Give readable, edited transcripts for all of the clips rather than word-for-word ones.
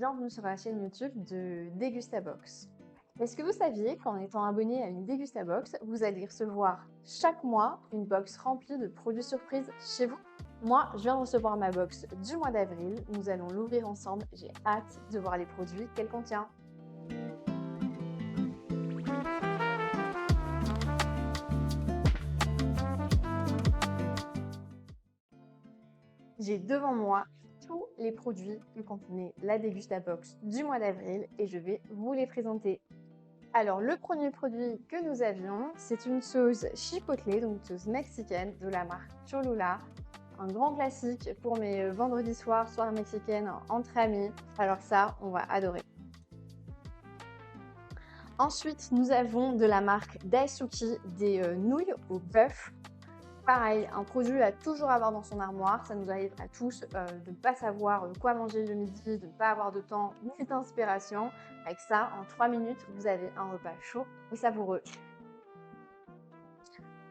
bienvenue sur la chaîne YouTube de Degustabox. Est-ce que vous saviez qu'en étant abonné à une Degustabox, vous allez recevoir chaque mois une box remplie de produits surprises chez vous? Moi, je viens de recevoir ma box du mois d'avril. Nous allons l'ouvrir ensemble. J'ai hâte de voir les produits qu'elle contient. J'ai devant moi tous les produits que contenait la Degustabox du mois d'avril et je vais vous les présenter. Alors, le premier produit que nous avions, c'est une sauce chipotle, donc une sauce mexicaine de la marque Cholula. Un grand classique pour mes vendredis soirs, soirée mexicaine entre amis. Alors ça, on va adorer. Ensuite, nous avons de la marque Daisuki des nouilles au bœuf. Pareil, un produit à toujours avoir dans son armoire. Ça nous arrive à tous de ne pas savoir quoi manger le midi, de ne pas avoir de temps ni d'inspiration. Avec ça, en 3 minutes, vous avez un repas chaud et savoureux.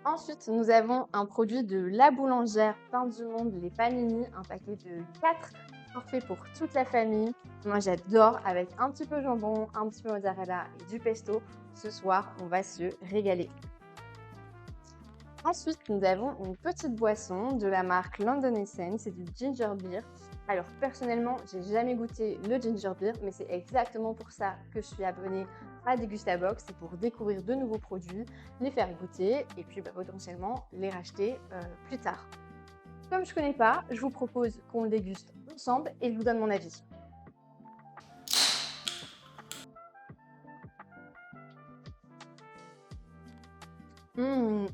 Ensuite, nous avons un produit de La Boulangère Pain du Monde, les panini, un paquet de 4 forfaits pour toute la famille. Moi, j'adore avec un petit peu de jambon, un petit peu de mozzarella et du pesto. Ce soir, on va se régaler. Ensuite, nous avons une petite boisson de la marque London Essence, c'est du ginger beer. Alors personnellement, j'ai jamais goûté le ginger beer, mais c'est exactement pour ça que je suis abonnée à Degustabox, c'est pour découvrir de nouveaux produits, les faire goûter et puis potentiellement les racheter plus tard. Comme je ne connais pas, je vous propose qu'on le déguste ensemble et je vous donne mon avis.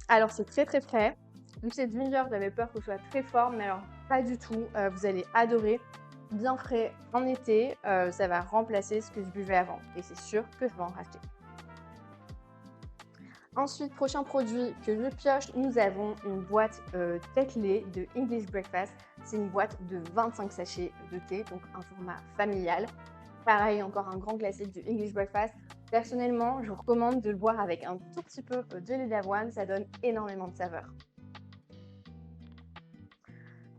Alors c'est très frais. Vu que c'est du ginger, j'avais peur que ce soit très fort, mais alors pas du tout. Vous allez adorer. Bien frais en été, ça va remplacer ce que je buvais avant et c'est sûr que je vais en racheter. Ensuite, prochain produit que je pioche, nous avons une boîte Tetley de English Breakfast. C'est une boîte de 25 sachets de thé, donc un format familial. Pareil, encore un grand classique du English Breakfast. Personnellement, je vous recommande de le boire avec un tout petit peu de lait d'avoine, ça donne énormément de saveur.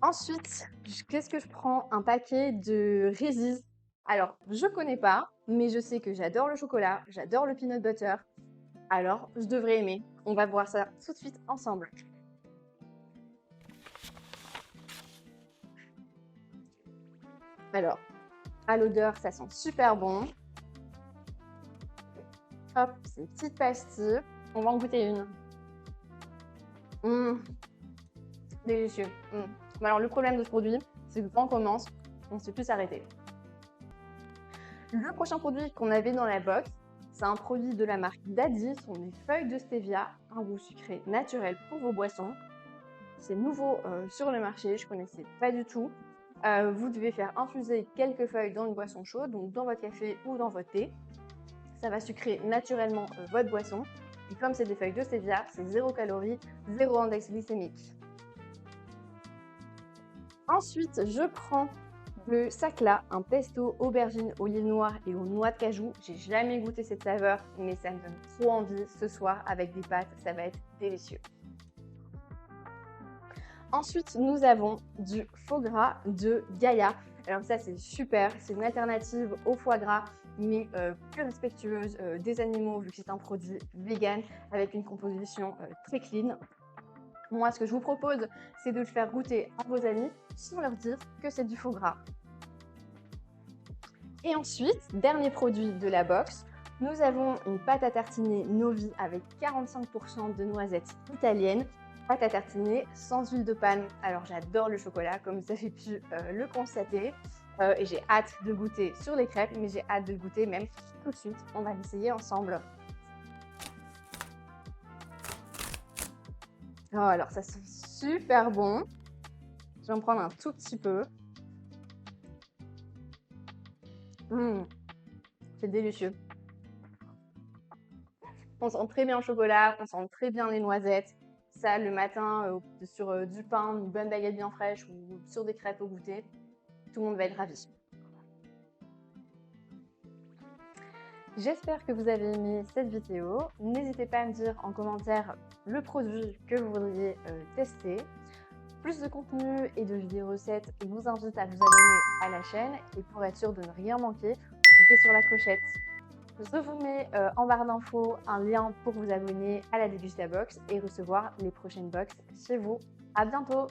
Ensuite, qu'est-ce que je prends? Un paquet de Reese's. Alors, je connais pas, mais je sais que j'adore le chocolat, j'adore le peanut butter. Alors, je devrais aimer. On va voir ça tout de suite ensemble. Alors, à l'odeur, ça sent super bon. Hop, c'est une petite pastille. On va en goûter une. Délicieux. Alors, le problème de ce produit, c'est que quand on commence, on ne sait plus s'arrêter. Le prochain produit qu'on avait dans la box, c'est un produit de la marque Daddy, ce sont des feuilles de stevia, un goût sucré naturel pour vos boissons. C'est nouveau sur le marché, je ne connaissais pas du tout. Vous devez faire infuser quelques feuilles dans une boisson chaude, donc dans votre café ou dans votre thé. Ça va sucrer naturellement votre boisson. Et comme c'est des feuilles de stevia, c'est 0 calories, 0 index glycémique. Ensuite, je prends le Sakla, un pesto aubergine, olive noire et aux noix de cajou. J'ai jamais goûté cette saveur, mais ça me donne trop envie ce soir avec des pâtes, ça va être délicieux. Ensuite, nous avons du faux gras de Gaïa. Alors ça, c'est super, c'est une alternative au foie gras, mais plus respectueuse des animaux, vu que c'est un produit vegan avec une composition très clean. Moi, ce que je vous propose, c'est de le faire goûter à vos amis sans leur dire que c'est du faux gras. Et ensuite, dernier produit de la box, nous avons une pâte à tartiner Novi avec 45% de noisettes italiennes. Pâte à tartiner sans huile de palme. Alors j'adore le chocolat, comme vous avez pu le constater. Et j'ai hâte de goûter sur les crêpes, mais j'ai hâte de goûter même tout de suite. On va l'essayer ensemble. Oh, alors ça sent super bon. Je vais en prendre un tout petit peu. C'est délicieux. On sent très bien le chocolat, on sent très bien les noisettes. Ça, le matin, sur du pain, une bonne baguette bien fraîche ou sur des crêpes au goûter, tout le monde va être ravi. J'espère que vous avez aimé cette vidéo. N'hésitez pas à me dire en commentaire le produit que vous voudriez tester. plus de contenu et de vidéos recettes, je vous invite à vous abonner à la chaîne. Et pour être sûr de ne rien manquer, cliquez sur la clochette. Je vous mets en barre d'infos un lien pour vous abonner à la Dégustabox et recevoir les prochaines box chez vous. À bientôt!